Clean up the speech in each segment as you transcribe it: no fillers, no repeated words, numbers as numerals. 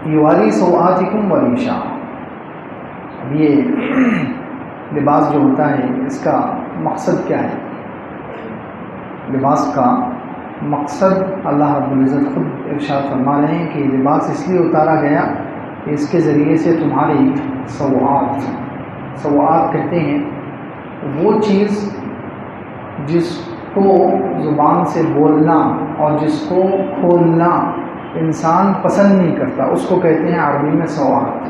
یواری سوآتکم وریشا. اب یہ لباس جو ہوتا ہے اس کا مقصد کیا ہے؟ لباس کا مقصد اللہ رب العزت خود ارشاد فرما رہے ہیں کہ لباس اس لیے اتارا گیا کہ اس کے ذریعے سے تمہاری سوآت کہتے ہیں وہ چیز جس کو زبان سے بولنا اور جس کو کھولنا انسان پسند نہیں کرتا، اس کو کہتے ہیں عربی میں سوآت.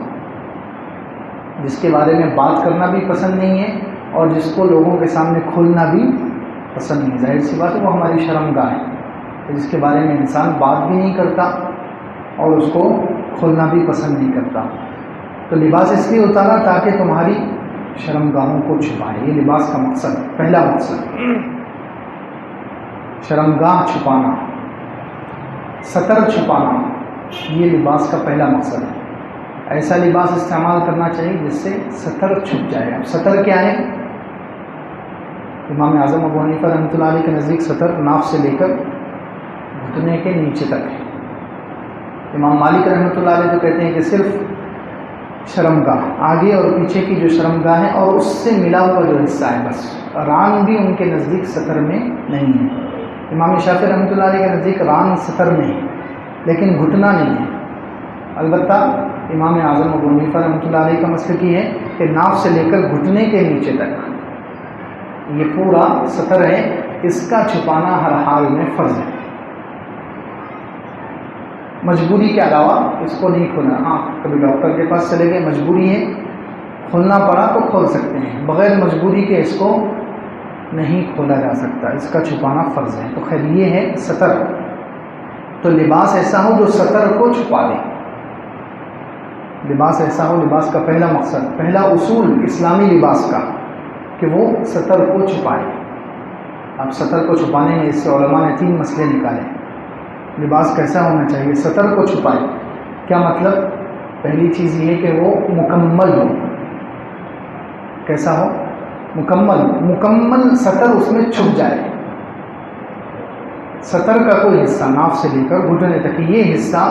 جس کے بارے میں بات کرنا بھی پسند نہیں ہے اور جس کو لوگوں کے سامنے کھولنا بھی پسند نہیں. ظاہر سی بات ہے وہ ہماری شرمگاہ ہے جس کے بارے میں انسان بات بھی نہیں کرتا اور اس کو کھولنا بھی پسند نہیں کرتا. تو لباس اس لیے اتارا تاکہ تمہاری شرمگاہوں کو چھپائے. یہ لباس کا مقصد، پہلا مقصد شرمگاہ چھپانا، ستر چھپانا، یہ لباس کا پہلا مقصد ہے. ایسا لباس استعمال کرنا چاہیے جس سے ستر چھپ جائے. اب ستر کیا ہے؟ امام اعظم ابو حنیفہ رحمۃ اللہ علیہ کے نزدیک ستر ناف سے لے کر گھٹنے کے نیچے تک ہے. امام مالک رحمۃ اللہ علیہ جو کہتے ہیں کہ صرف شرمگاہ، آگے اور پیچھے کی جو شرمگاہ ہے اور اس سے ملا ہوا جو حصہ ہے بس. ران بھی ان کے نزدیک ستر میں نہیں ہے. امام شافعی رحمۃ اللہ علیہ کے نزدیک ران ستر میں ہے لیکن گھٹنا نہیں ہے. البتہ امام اعظم ابو حنیفہ رحمۃ اللہ علیہ کا مسلک یہ ہے کہ ناف سے لے کر گھٹنے کے نیچے تک یہ پورا ستر ہے. اس کا چھپانا ہر حال میں فرض ہے. مجبوری کے علاوہ اس کو نہیں کھولنا. ہاں کبھی ڈاکٹر کے پاس چلے گئے، مجبوری ہے، کھولنا پڑا تو کھول سکتے ہیں. بغیر مجبوری کے اس کو نہیں کھولا جا سکتا. اس کا چھپانا فرض ہے. تو خیر یہ ہے ستر. تو لباس ایسا ہو جو ستر کو چھپا دے. لباس ایسا ہو، لباس کا پہلا مقصد، پہلا اصول اسلامی لباس کا کہ وہ ستر کو چھپائے. اب ستر کو چھپانے میں اس سے علماء نے 3 مسئلے نکالے. لباس کیسا ہونا چاہیے؟ ستر کو چھپائے. کیا مطلب؟ پہلی چیز یہ کہ وہ مکمل ہو. کیسا ہو؟ مکمل ستر اس میں چھپ جائے. ستر کا کوئی حصہ ناف سے لے کر گھٹنے تک یہ حصہ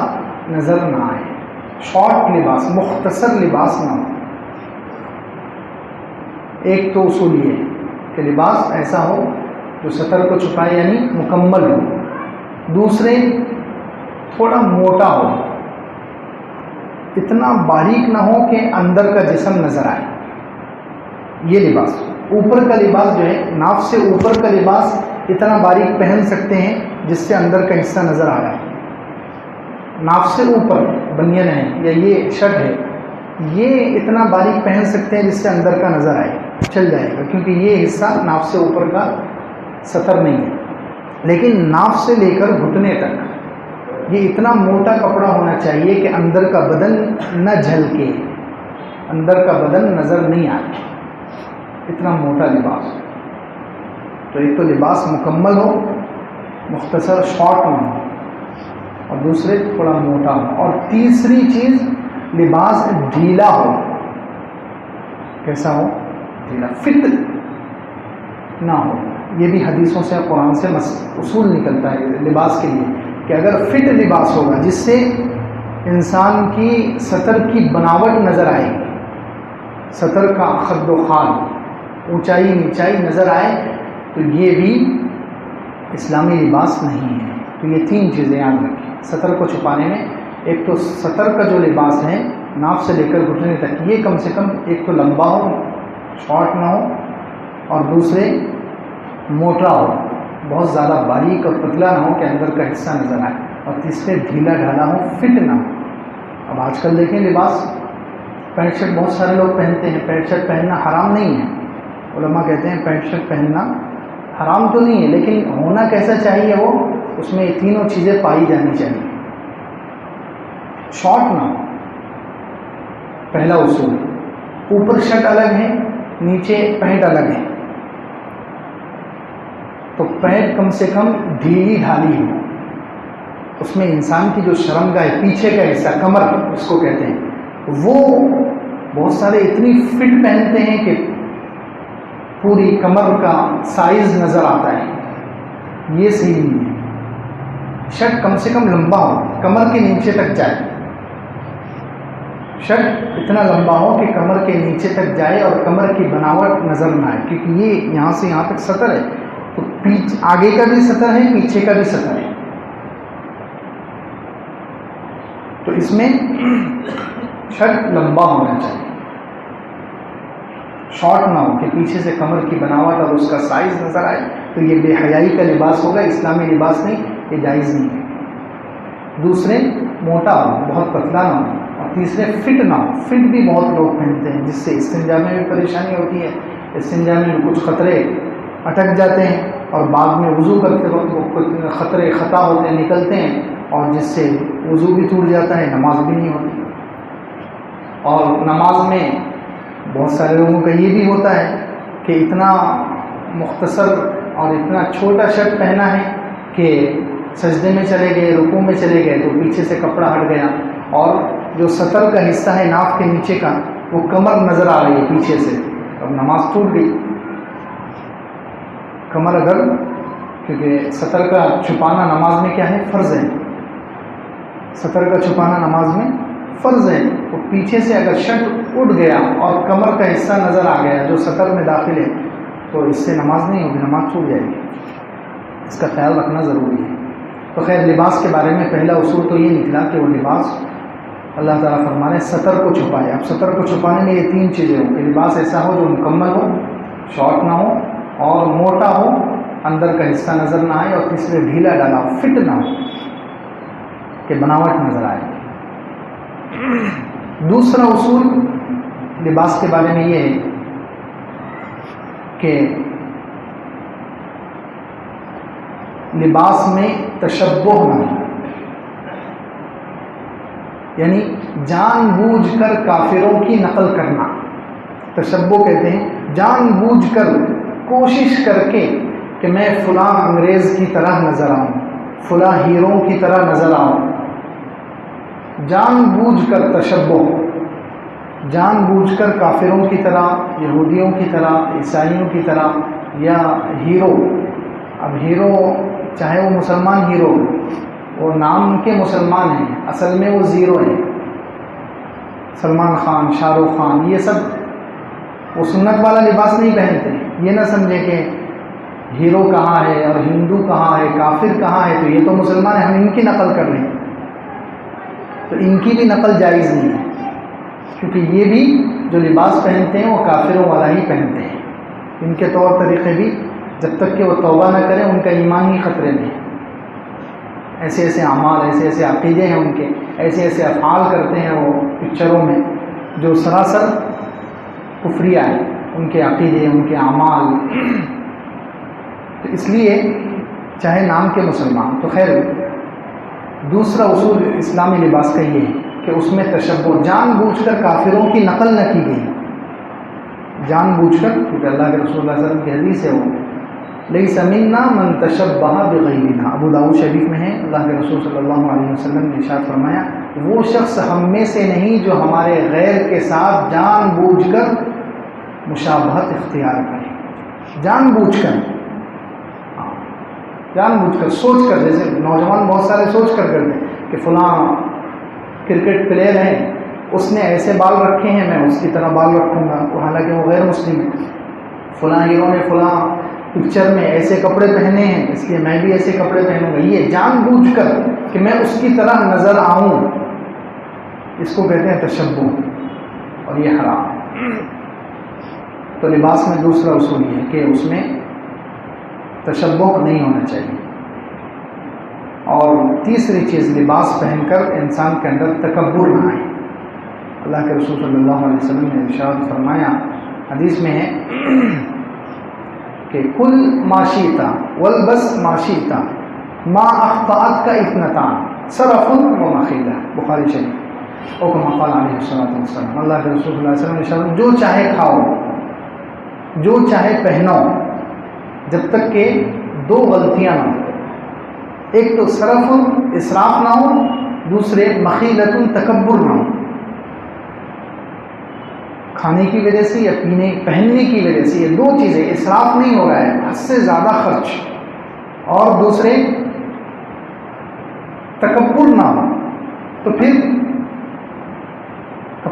نظر نہ آئے. شارٹ لباس، مختصر لباس نہ ہو. ایک تو اصول یہ ہے کہ لباس ایسا ہو جو ستر کو چھپائے یعنی مکمل ہو. دوسرے تھوڑا موٹا ہو، اتنا باریک نہ ہو کہ اندر کا جسم نظر آئے. یہ لباس. اوپر کا لباس جو ہے ناف سے اوپر کا لباس اتنا باریک پہن سکتے ہیں جس سے اندر کا حصہ نظر آ رہا ہے. ناف سے اوپر بنیان ہے یا یہ شرٹ ہے، یہ اتنا باریک پہن سکتے ہیں جس سے اندر کا نظر آئے، چل جائے گا کیونکہ یہ حصہ ناف سے اوپر کا ستر نہیں ہے. لیکن ناف سے لے کر گھٹنے تک یہ اتنا موٹا کپڑا ہونا چاہیے کہ اندر کا بدن نہ جھلکے، اندر کا بدن نظر نہیں آئے. اتنا موٹا لباس. تو ایک تو لباس مکمل ہو، مختصر شارٹ نہ ہو، اور دوسرے تھوڑا موٹا ہو. اور تیسری چیز لباس ڈھیلا ہو. کیسا ہو؟ ڈھیلا، فٹ نہ ہو. یہ بھی حدیثوں سے قرآن سے اصول نکلتا ہے لباس کے لیے کہ اگر فٹ لباس ہوگا جس سے انسان کی ستر کی بناوٹ نظر آئے گی، ستر کا خد و خال، اونچائی نیچائی نظر آئے، تو یہ بھی اسلامی لباس نہیں ہے. تو یہ 3 چیزیں یاد رکھیں ستر کو چھپانے میں. ایک تو ستر کا جو لباس ہے ناف سے لے کر گھٹنے تک یہ کم سے کم ایک تو لمبا ہو، شارٹ نہ ہو، اور دوسرے موٹا ہو، بہت زیادہ باریک اور پتلا نہ ہو کہ اندر کا حصہ نظر آئے، اور تیسرے ڈھیلا ڈھالا ہو، فٹ نہ ہو. اب آج کل دیکھیں لباس پینٹ شرٹ بہت سارے لوگ پہنتے ہیں. پینٹ شرٹ پہننا حرام نہیں ہے. علماء کہتے ہیں پینٹ شرٹ پہننا حرام تو نہیں ہے لیکن ہونا کیسا چاہیے؟ وہ اس میں یہ تینوں چیزیں پائی جانی چاہیے. شارٹ نہ ہو، پہلا اصول. اوپر شرٹ الگ ہے، نیچے پینٹ الگ ہے. تو پینٹ کم سے کم ڈھیلی ڈھالی ہو. اس میں انسان کی جو شرمگاہ ہے، پیچھے کا حصہ، کمر اس کو کہتے ہیں، وہ بہت سارے اتنی فٹ پہنتے ہیں کہ پوری کمر کا سائز نظر آتا ہے. یہ صحیح نہیں ہے. شرٹ کم سے کم لمبا ہو، کمر کے نیچے تک جائے. شرٹ اتنا لمبا ہو کہ کمر کے نیچے تک جائے اور کمر کی بناوٹ نظر نہ آئے، کیونکہ یہ یہاں سے یہاں تک سطر ہے، تو آگے کا بھی سطر ہے، پیچھے کا بھی سطر ہے، تو اس میں شرٹ لمبا ہونا چاہیے، شارٹ نہ ہو کہ پیچھے سے کمر کی بناوٹ اور اس کا سائز نظر آئے، تو یہ بے حیائی کا لباس ہوگا، اسلامی لباس نہیں، یہ جائز نہیں ہے۔ دوسرے موٹا ہو، بہت پتلا نہ ہو، اور تیسرے فٹ نہ ہو۔ فٹ بھی بہت لوگ پہنتے ہیں، جس سے استنجا میں بھی پریشانی ہوتی ہے، استنجا میں کچھ خطرے اٹک جاتے ہیں اور بعد میں وضو کرتے وقت وہ کچھ خطرے خطا ہوتے ہیں، نکلتے ہیں، اور جس سے وضو بھی ٹوٹ جاتا ہے، نماز بھی نہیں ہوتی۔ اور نماز میں بہت سارے لوگوں کا یہ بھی ہوتا ہے کہ اتنا مختصر اور اتنا چھوٹا شرٹ پہنا ہے کہ سجدے میں چلے گئے، رکوع میں چلے گئے تو پیچھے سے کپڑا ہٹ گیا، اور جو سطر کا حصہ ہے ناف کے نیچے کا وہ کمر نظر آ رہی ہے پیچھے سے، اب نماز ٹوٹ گئی۔ کمر اگر، کیونکہ سطر کا چھپانا نماز میں کیا ہے؟ فرض ہے، سطر کا چھپانا نماز میں فرض ہے، تو پیچھے سے اگر شرٹ اٹھ گیا اور کمر کا حصہ نظر آ گیا جو سطر میں داخل ہے، تو اس سے نماز نہیں ہوگی، نماز چھوٹ جائے گی، اس کا خیال رکھنا ضروری ہے۔ تو خیر لباس کے بارے میں پہلا اصول تو یہ نکلا کہ وہ لباس اللہ تعالیٰ فرما رہے ہیں سطر کو چھپائے۔ اب سطر کو چھپانے میں یہ تین چیزیں ہوں کہ لباس ایسا ہو جو مکمل ہو، شارٹ نہ ہو اور موٹا ہو، اندر کا حصہ نظر نہ آئے، اور تیسرے ڈھیلا ڈالا ہو، فٹ نہ ہو کہ بناوٹ نظر آئے۔ دوسرا اصول لباس کے بارے میں یہ ہے کہ لباس میں تشبہ نہ ہو، یعنی جان بوجھ کر کافروں کی نقل کرنا، تشبہ کہتے ہیں جان بوجھ کر کوشش کر کے کہ میں فلاں انگریز کی طرح نظر آؤں، فلاں ہیرو کی طرح نظر آؤں، جان بوجھ کر تشبہ، جان بوجھ کر کافروں کی طرح، یہودیوں کی طرح، عیسائیوں کی طرح، یا ہیرو۔ اب ہیرو چاہے وہ مسلمان ہیرو، وہ نام کے مسلمان ہیں، اصل میں وہ زیرو ہیں، سلمان خان، شاہ رخ خان، یہ سب وہ سنت والا لباس نہیں پہنتے۔ یہ نہ سمجھے کہ ہیرو کہاں ہے اور ہندو کہاں ہے، کافر کہاں ہے، تو یہ تو مسلمان ہیں، ہم ان کی نقل کر رہے ہیں، تو ان کی بھی نقل جائز نہیں ہے، کیونکہ یہ بھی جو لباس پہنتے ہیں وہ کافروں والا ہی پہنتے ہیں، ان کے طور طریقے بھی جب تک کہ وہ توبہ نہ کریں ان کا ایمان ہی خطرے میں ہے۔ ایسے ایسے اعمال، ایسے ایسے عقیدے ہیں ان کے، ایسے ایسے افعال کرتے ہیں وہ پکچروں میں جو سراسر کفریہ ہے، ان کے عقیدے، ان کے اعمال۔ تو اس لیے چاہے نام کے مسلمان، تو خیر دوسرا اصول اسلامی لباس کا یہ ہے کہ اس میں تشبہ، جان بوجھ کر کافروں کی نقل نہ کی گئی، جان بوجھ کر، کیونکہ اللہ کے رسول اللہ علیہ وسلم کی حدیث ہے وہ لیس منا من تشبہ بغیرنا، ابو داؤد شریف میں ہے، اللہ کے رسول صلی اللہ علیہ وسلم نے ارشاد فرمایا وہ شخص ہم میں سے نہیں جو ہمارے غیر کے ساتھ جان بوجھ کر مشابہت اختیار کرے، جان بوجھ کر، جان بوجھ کر، سوچ کر، جیسے نوجوان بہت سارے سوچ کر کرتے ہیں کہ فلاں کرکٹ پلیئر ہے، اس نے ایسے بال رکھے ہیں، میں اس کی طرح بال رکھوں گا، حالانکہ وہ غیر مسلم ہے، فلاں ہیرو نے فلاں پکچر میں ایسے کپڑے پہنے ہیں اس لیے میں بھی ایسے کپڑے پہنوں گا، یہ جان بوجھ کر کہ میں اس کی طرح نظر آؤں، اس کو کہتے ہیں تشبہ، اور یہ حرام ہے۔ تو لباس میں دوسرا اصول یہ ہے کہ اس میں تشبہ نہیں ہونا چاہیے۔ اور تیسری چیز، لباس پہن کر انسان کے اندر تکبر نہ آئے۔ اللہ کے رسول صلی اللہ علیہ وسلم نے ارشاد فرمایا، حدیث میں ہے کہ کل ماشیتا والبس ماشیتا ما اخطأت کا اثنتان صرف و مخیلہ، بخاری شریف، او کما قال علیہ الصلوۃ والسلام، اللہ کے رسول صلی اللہ علیہ وسلم نے ارشاد، جو چاہے کھاؤ، جو چاہے پہنو، جب تک کہ دو غلطیاں نہ ہوں، ایک تو صرف اسراف نہ ہو، دوسرے مخیلت تکبر نہ ہو، کھانے کی وجہ سے یا پہننے کی وجہ سے، یہ دو چیزیں، اسراف نہیں ہو رہا ہے، حد سے زیادہ خرچ، اور دوسرے تکبر نہ ہو، تو پھر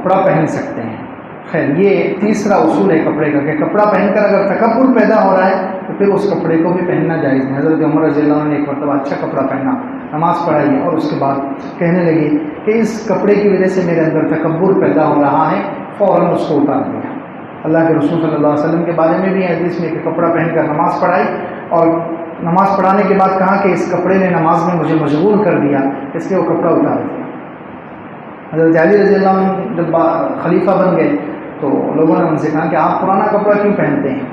کپڑا پہن سکتے ہیں. خیر یہ تیسرا اصول ہے کپڑے کا کہ کپڑا پہن کر اگر تکبر پیدا ہو رہا ہے تو پھر اس کپڑے کو بھی پہننا جائز نہیں. حضرت عمر رضی اللہ عنہ نے ایک مرتبہ اچھا کپڑا پہنا، نماز پڑھائی اور اس کے بعد کہنے لگے کہ اس کپڑے کی وجہ سے میرے اندر تکبر پیدا ہو رہا ہے، فوراً اس کو اتار دیا. اللہ کے رسول صلی اللہ علیہ وسلم کے بارے میں بھی حدیث میں کہ کپڑا پہن کر نماز پڑھائی اور نماز پڑھانے کے بعد کہا کہ اس کپڑے نے نماز میں مجھے مشغول کر دیا، اس لیے وہ کپڑا اتار دیا. حضرت علی رضی اللہ عنہ جب خلیفہ بن گئے تو لوگوں نے ان سے کہا کہ آپ پرانا کپڑا کیوں پہنتے ہیں،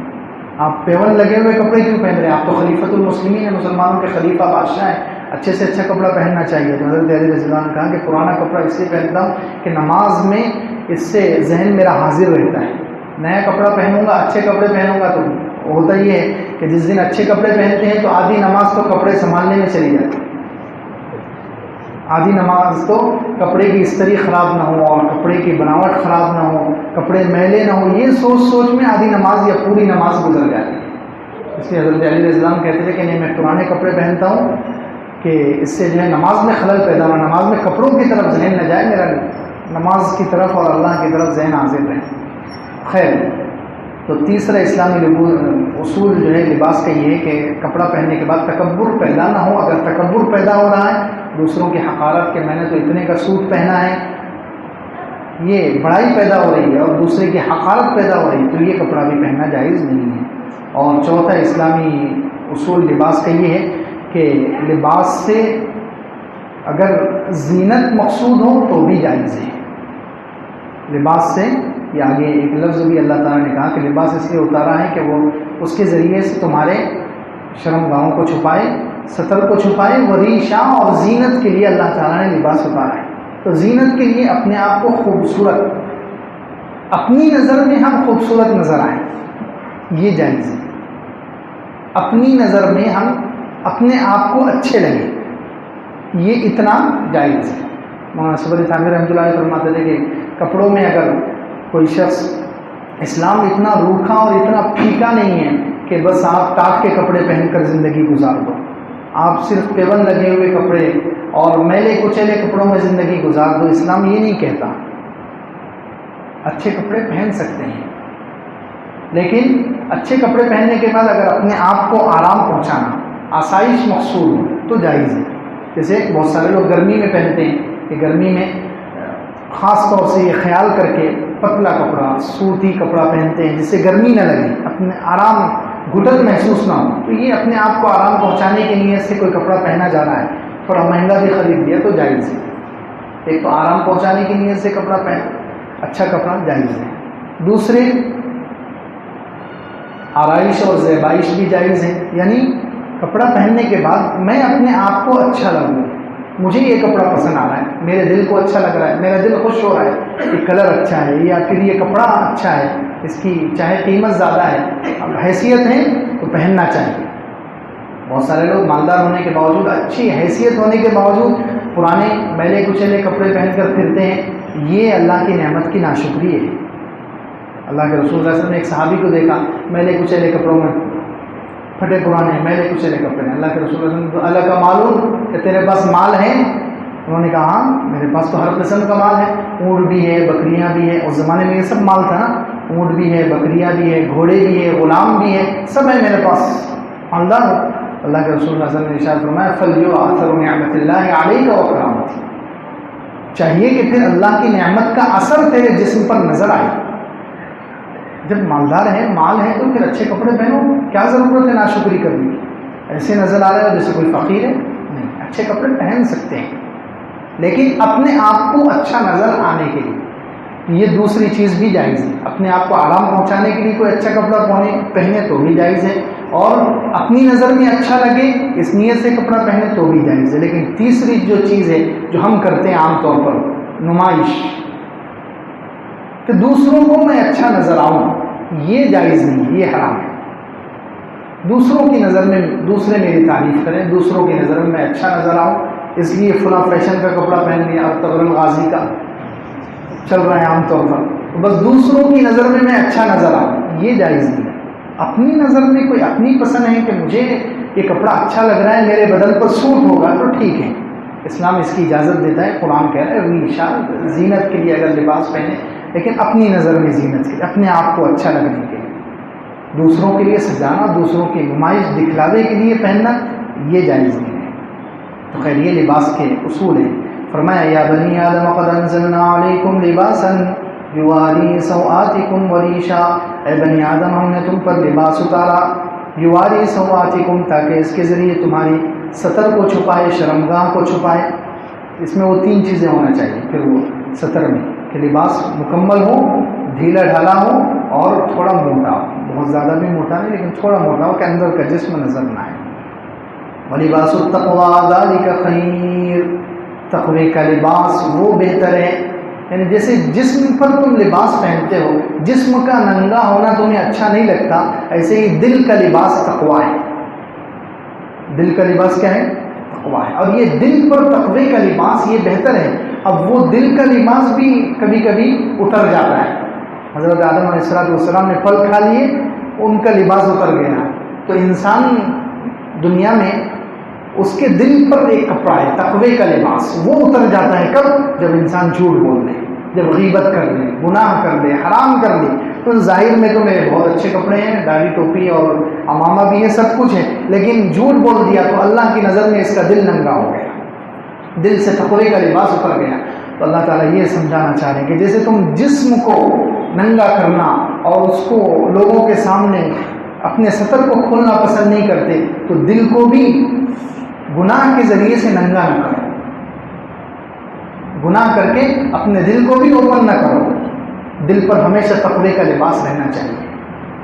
آپ پیون لگے ہوئے کپڑے کیوں پہن رہے ہیں، آپ تو خلیفۃ المسلمین ہیں، مسلمانوں کے خلیفہ بادشاہ ہیں، اچھے سے اچھا کپڑا پہننا چاہیے. تو حضرت علی رضی اللہ عنہ نے کہا کہ پرانا کپڑا اس لیے پہنتا ہوں کہ نماز میں اس سے ذہن میرا حاضر رہتا ہے. نیا کپڑا پہنوں گا، اچھے کپڑے پہنوں گا تو ہوتا یہ ہے کہ جس دن اچھے کپڑے پہنتے ہیں تو آدھی نماز تو کپڑے سنبھالنے میں چلی جاتی ہے، آدھی نماز تو کپڑے کی استری خراب نہ ہو اور کپڑے کی بناوٹ خراب نہ ہو، کپڑے میلے نہ ہو، یہ سوچ سوچ میں آدھی نماز یا پوری نماز گزر جاتی ہے. اس لیے حضرت علی رضی اللہ عنہ کہتے تھے کہ نہیں میں پرانے کپڑے پہنتا ہوں کہ اس سے جو ہے نماز میں خلل پیدا ہو، نماز میں کپڑوں کی طرف ذہن نہ جائے، میرا نماز کی طرف اور اللہ کی طرف ذہن حاضر رہے. خیر تو تیسرا اسلامی اصول جو ہے لباس کا یہ ہے کہ کپڑا پہننے کے بعد تکبر پیدا نہ ہو. اگر تکبر پیدا ہو رہا ہے دوسروں کی حقارت کہ میں نے تو اتنے کا سوٹ پہنا ہے، یہ بڑائی پیدا ہو رہی ہے اور دوسرے کی حقارت پیدا ہو رہی ہے تو یہ کپڑا بھی پہننا جائز نہیں ہے. اور چوتھا اسلامی اصول لباس کا یہ ہے کہ لباس سے اگر زینت مقصود ہو تو بھی جائز ہے. لباس سے یہ آگے ایک لفظ بھی اللہ تعالیٰ نے کہا کہ لباس اس لیے اتارا ہے کہ وہ اس کے ذریعے سے تمہارے شرم گاہوں کو چھپائے، ستر کو چھپائے. وریشا اور زینت کے لیے اللہ تعالیٰ نے لباس اتارا ہے. تو زینت کے لیے اپنے آپ کو خوبصورت، اپنی نظر میں ہم خوبصورت نظر آئیں، یہ جائز ہے. اپنی نظر میں ہم اپنے آپ کو اچھے لگیں، یہ اتنا جائز ہے. مولانا صبر علی تھانوی رحمۃ اللہ علیہ فرماتے تھے کہ کپڑوں میں اگر کوئی شخص، اسلام اتنا روکھا اور اتنا پھیکا نہیں ہے کہ بس آپ ٹاٹ کے کپڑے پہن کر زندگی گزار دو، آپ صرف پیون لگے ہوئے کپڑے اور میلے کچیلے کپڑوں میں زندگی گزار دو. اسلام یہ نہیں کہتا. اچھے کپڑے پہن سکتے ہیں لیکن اچھے کپڑے پہننے کے بعد اگر اپنے آپ کو آرام پہنچانا، آسائش مقصود ہو تو جائز ہے. جیسے بہت سارے لوگ گرمی میں پہنتے ہیں کہ گرمی میں خاص طور سے یہ خیال کر کے پتلا کپڑا، سوتی کپڑا پہنتے ہیں جس سے گرمی نہ لگے، اپنے آرام گھٹن محسوس نہ ہو. تو یہ اپنے آپ کو آرام پہنچانے کی نیت سے کوئی کپڑا پہنا جا رہا ہے، تھوڑا مہنگا بھی خرید لیا تو جائز ہے. ایک تو آرام پہنچانے کی نیت سے کپڑا پہن، اچھا کپڑا جائز ہے. دوسرے آرائش اور زیبائش بھی جائز ہے، یعنی کپڑا پہننے کے بعد میں اپنے آپ کو اچھا لگوں، مجھے یہ کپڑا پسند آ رہا ہے، میرے دل کو اچھا لگ رہا ہے، میرا دل خوش ہو رہا ہے، یہ کلر اچھا ہے یا پھر یہ کپڑا اچھا ہے، اس کی چاہے قیمت زیادہ ہے، اب حیثیت ہے تو پہننا چاہیے. بہت سارے لوگ مالدار ہونے کے باوجود، اچھی حیثیت ہونے کے باوجود پرانے میلے کچیلے کپڑے پہن کر پھرتے ہیں، یہ اللہ کی نعمت کی ناشکری ہے. اللہ کے رسول صلی اللہ علیہ وسلم نے ایک صحابی کو دیکھا میلے کچیلے کپڑوں میں، پھٹے پرانے میلے کچیلے کپڑے ہیں. اللہ کے رسول صلی اللہ علیہ وسلم اللہ کا معلوم کہ تیرے پاس مال ہے؟ انہوں نے کہا ہاں میرے پاس تو ہر قسم کا مال ہے، اونٹ بھی ہے، بکریاں بھی ہیں. اس زمانے میں یہ سب مال تھا نا، اونٹ بھی ہے، بکریاں بھی ہے، گھوڑے بھی ہے، غلام بھی ہے، سب ہے میرے پاس، مالدار ہو. اللہ کے رسول صلی اللہ علیہ وسلم نے ارشاد فرمایا فَلْيُؤْثِرْ نِعْمَةِ اللَّهِ عَلَيْكَ وَكَرَامَتِهِ، چاہیے کہ پھر اللہ کی نعمت کا اثر تیرے جسم پر نظر آئے. جب مالدار ہے، مال ہے تو پھر اچھے کپڑے پہنو، کیا ضرورت ہے ناشکری کرنے کی؟ ایسے نظر آ رہے ہو جیسے کوئی فقیر ہے؟ نہیں، اچھے کپڑے پہن سکتے ہیں لیکن اپنے آپ کو اچھا نظر آنے کے لیے. یہ دوسری چیز بھی جائز ہے. اپنے آپ کو آرام پہنچانے کے لیے کوئی اچھا کپڑا پہنے تو بھی جائز ہے، اور اپنی نظر میں اچھا لگے اس نیت سے کپڑا پہنے تو بھی جائز ہے. لیکن تیسری جو چیز ہے جو ہم کرتے ہیں عام طور پر، نمائش، کہ دوسروں کو میں اچھا نظر آؤں، یہ جائز نہیں، یہ حرام ہے. دوسروں کی نظر میں دوسرے میری تعریف کریں، دوسروں کی نظر میں اچھا نظر آؤں، اس لیے فلاں فیشن کا کپڑا پہن لیا، ارطغرل الغازی کا چل رہا ہے عام طور پر، بس دوسروں کی نظر میں اچھا نظر آؤں، یہ جائز نہیں. اپنی نظر میں کوئی اپنی پسند ہے کہ مجھے یہ کپڑا اچھا لگ رہا ہے، میرے بدن پر سوٹ ہوگا تو ٹھیک ہے، اسلام اس کی اجازت دیتا ہے. قرآن کہہ رہا ہے ریشا زینت کے لیے اگر لباس پہنے، لیکن اپنی نظر میں زینت کے لیے، اپنے آپ کو اچھا لگنے کے لیے. دوسروں کے لیے سجانا، دوسروں کی نمائش دکھلاوے کے لیے پہننا یہ جائز نہیں ہے. تو خیر یہ لباس کے اصول ہیں. فرمایا یا بنی آدم قد انزلنا علیکم لباسا یواری سوآتکم وریشا، اے بنی آدم ہم نے تم پر لباس اتارا، یواری سوآتکم تاکہ اس کے ذریعے تمہاری سطر کو چھپائے، شرمگاہ کو چھپائے. اس میں وہ تین چیزیں ہونا چاہیے پھر وہ سطر میں، کہ لباس مکمل ہو، ڈھیلا ڈھالا ہو اور تھوڑا موٹا ہو. بہت زیادہ بھی موٹا نہیں لیکن تھوڑا موٹا ہو کہ اندر کا جسم نظر نہ آئے. وَلِبَاسُ التَّقْوَىٰ ذَٰلِكَ خَيْرٌ، تقوی کا لباس وہ بہتر ہے. یعنی جیسے جسم پر تم لباس پہنتے ہو، جسم کا ننگا ہونا تمہیں اچھا نہیں لگتا، ایسے ہی دل کا لباس تقویٰ ہے. دل کا لباس کیا ہے؟ تقویٰ ہے. اور یہ دل پر تقوی کا لباس یہ بہتر ہے. اب وہ دل کا لباس بھی کبھی کبھی اتر جاتا ہے. حضرت آدم علیہ السلام نے پھل کھا لیے، ان کا لباس اتر گیا. تو انسان دنیا میں اس کے دل پر ایک کپڑا ہے تقوی کا لباس، وہ اتر جاتا ہے. کب؟ جب انسان جھوٹ بول دے، جب غیبت کر دے، گناہ کر دے، حرام کر دے. تو ظاہر میں تو میرے بہت اچھے کپڑے ہیں، داڑھی ٹوپی اور امامہ بھی ہے، سب کچھ ہے، لیکن جھوٹ بول دیا تو اللہ کی نظر میں اس کا دل ننگا ہو گیا، دل سے تقوی کا لباس اتر گیا. تو اللہ تعالیٰ یہ سمجھانا چاہ رہے ہیں کہ جیسے تم جسم کو ننگا کرنا اور اس کو لوگوں کے سامنے اپنے سطر کو کھولنا پسند نہیں کرتے، تو دل کو بھی گناہ کے ذریعے سے ننگا نہ کرو. گناہ کر کے اپنے دل کو بھی اوپن نہ کرو. دل پر ہمیشہ تقوی کا لباس رہنا چاہیے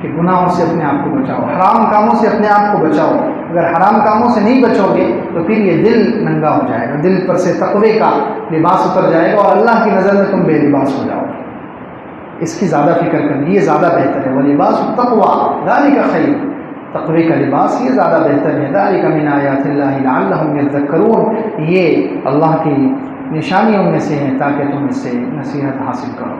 کہ گناہوں سے اپنے آپ کو بچاؤ، حرام کاموں سے اپنے آپ کو بچاؤ. اگر حرام کاموں سے نہیں بچو گے تو پھر یہ دل ننگا ہو جائے گا، دل پر سے تقوی کا لباس اتر جائے گا اور اللہ کی نظر میں تم بے لباس ہو جاؤ گے. اس کی زیادہ فکر کرنی، یہ زیادہ بہتر ہے. وَلِبَاسُ التَّقْوَىٰ ذَٰلِكَ خَيْرٌ، تقوی کا لباس یہ زیادہ بہتر ہے. ذَٰلِكَ مِنْ آیَاتِ اللَّهِ لَعَلَّهُمْ يَذَّكَّرُونَ، یہ اللہ کی نشانیوں میں سے ہیں تاکہ تم اس سے نصیحت حاصل کرو.